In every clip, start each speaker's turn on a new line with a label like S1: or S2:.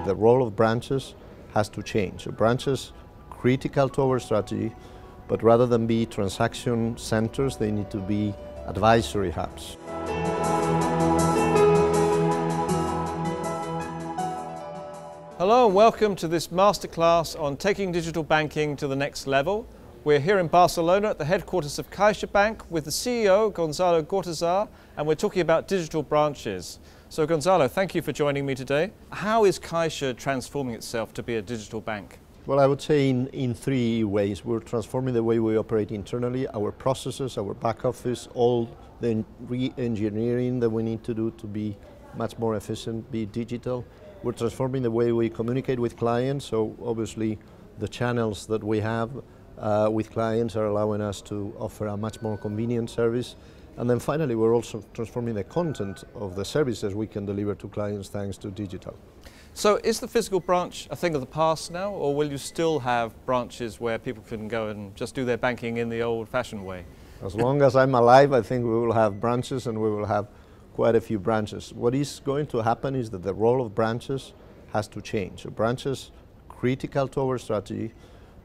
S1: that the role of branches has to change. So branches critical to our strategy, but rather than be transaction centers, they need to be advisory hubs.
S2: Hello and welcome to this masterclass on taking digital banking to the next level. We're here in Barcelona at the headquarters of CaixaBank with the CEO, Gonzalo Gortázar, and we're talking about digital branches. So Gonzalo, thank you for joining me today. How is Caixa transforming itself to be a digital bank?
S1: Well, I would say in three ways. We're transforming the way we operate internally, our processes, our back office, all the re-engineering that we need to do to be much more efficient, be digital. We're transforming the way we communicate with clients, so obviously the channels that we have with clients are allowing us to offer a much more convenient service. And then finally, we're also transforming the content of the services we can deliver to clients thanks to digital.
S2: So is the physical branch a thing of the past now, or will you still have branches where people can go and just do their banking in the old-fashioned way?
S1: As long as I'm alive, I think we will have branches, and we will have quite a few branches. What is going to happen is that the role of branches has to change. So branches critical to our strategy,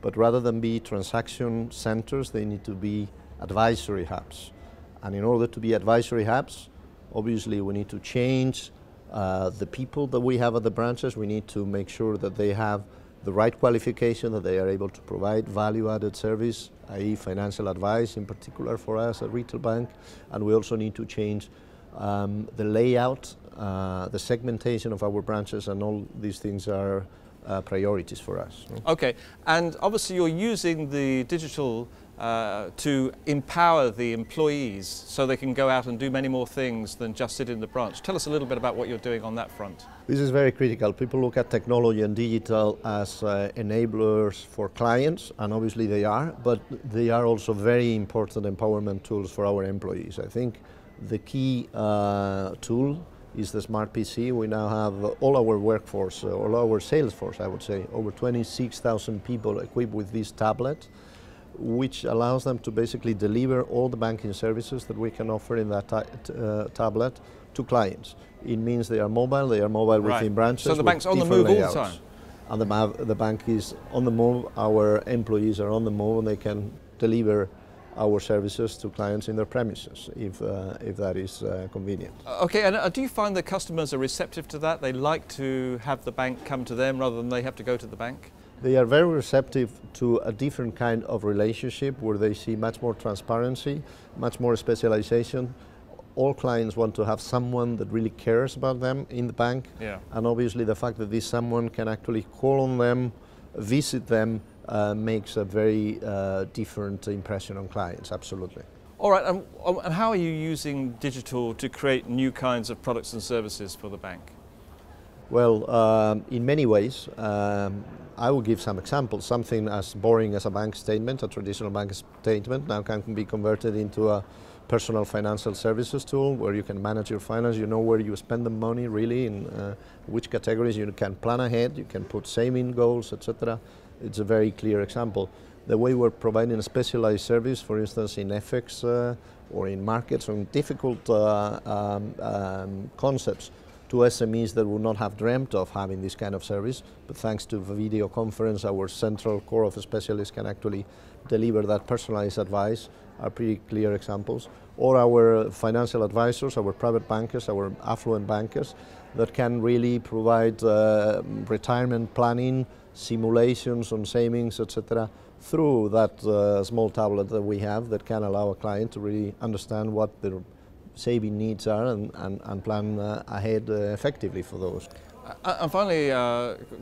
S1: but rather than be transaction centers, they need to be advisory hubs. And in order to be advisory hubs, obviously we need to change the people that we have at the branches. We need to make sure that they have the right qualification, that they are able to provide value-added service, i.e. financial advice in particular for us at Retail Bank. And we also need to change the layout, the segmentation of our branches, and all these things are priorities for us.
S2: Okay, and obviously you're using the digital to empower the employees so they can go out and do many more things than just sit in the branch. Tell us a little bit about what you're doing on that front.
S1: This is very critical. People look at technology and digital as enablers for clients, and obviously they are, but they are also very important empowerment tools for our employees. I think the key tool is the Smart PC. We now have all our workforce, all our sales force, I would say, over 26,000 people equipped with this tablet, which allows them to basically deliver all the banking services that we can offer in that tablet to clients. It means they are mobile
S2: Right.
S1: within branches.
S2: So the bank's on the move
S1: layouts.
S2: all the time?
S1: And the bank is on the move, our employees are on the move, and they can deliver our services to clients in their premises if that is convenient.
S2: Okay, and do you find that customers are receptive to that? They like to have the bank come to them rather than they have to go to the bank?
S1: They are very receptive to a different kind of relationship where they see much more transparency, much more specialization. All clients want to have someone that really cares about them in the bank.
S2: Yeah.
S1: And obviously the fact that this someone can actually call on them, visit them, makes a very different impression on clients, absolutely.
S2: All right, and how are you using digital to create new kinds of products and services for the bank?
S1: Well, in many ways. I will give some examples. Something as boring as a bank statement, a traditional bank statement, now can be converted into a personal financial services tool where you can manage your finance, you know where you spend the money really, in which categories, you can plan ahead, you can put saving goals, etc. It's a very clear example. The way we're providing a specialized service, for instance, in FX or in markets, or in difficult concepts, to SMEs that would not have dreamt of having this kind of service, but thanks to video conference, our central core of specialists can actually deliver that personalized advice, are pretty clear examples. Or our financial advisors, our private bankers, our affluent bankers, that can really provide retirement planning, simulations on savings, etc., through that small tablet that we have that can allow a client to really understand what their saving needs are and plan ahead effectively for those.
S2: And finally,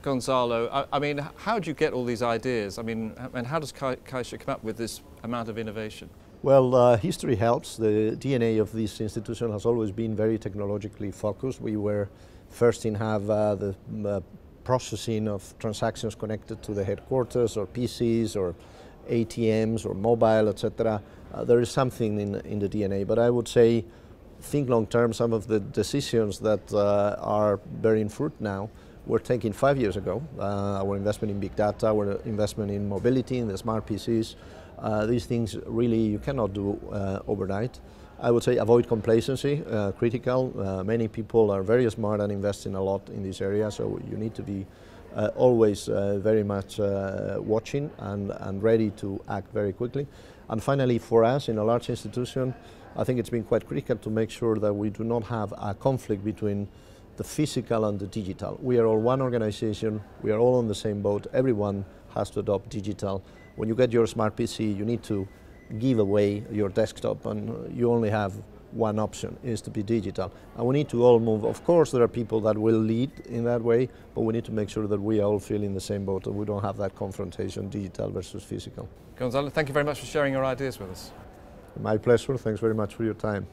S2: Gonzalo, I mean, how do you get all these ideas? I mean, and how does Caixa come up with this amount of innovation?
S1: Well, history helps. The DNA of this institution has always been very technologically focused. We were first in have the processing of transactions connected to the headquarters, or PCs, or ATMs, or mobile, etc. There is something in the DNA, but I would say, think long term. Some of the decisions that are bearing fruit now were taken 5 years ago. Our investment in big data, our investment in mobility, in the smart PCs, these things really you cannot do overnight. I would say avoid complacency, critical. Many people are very smart and investing a lot in this area, so you need to be always very much watching and ready to act very quickly. And finally, for us in a large institution, I think it's been quite critical to make sure that we do not have a conflict between the physical and the digital. We are all one organization, we are all on the same boat, everyone has to adopt digital. When you get your smart PC, you need to give away your desktop, and you only have one option, is to be digital. And we need to all move. Of course, there are people that will lead in that way, but we need to make sure that we all feel in the same boat and we don't have that confrontation, digital versus physical.
S2: Gonzalo, thank you very much for sharing your ideas with us.
S1: My pleasure. Thanks very much for your time.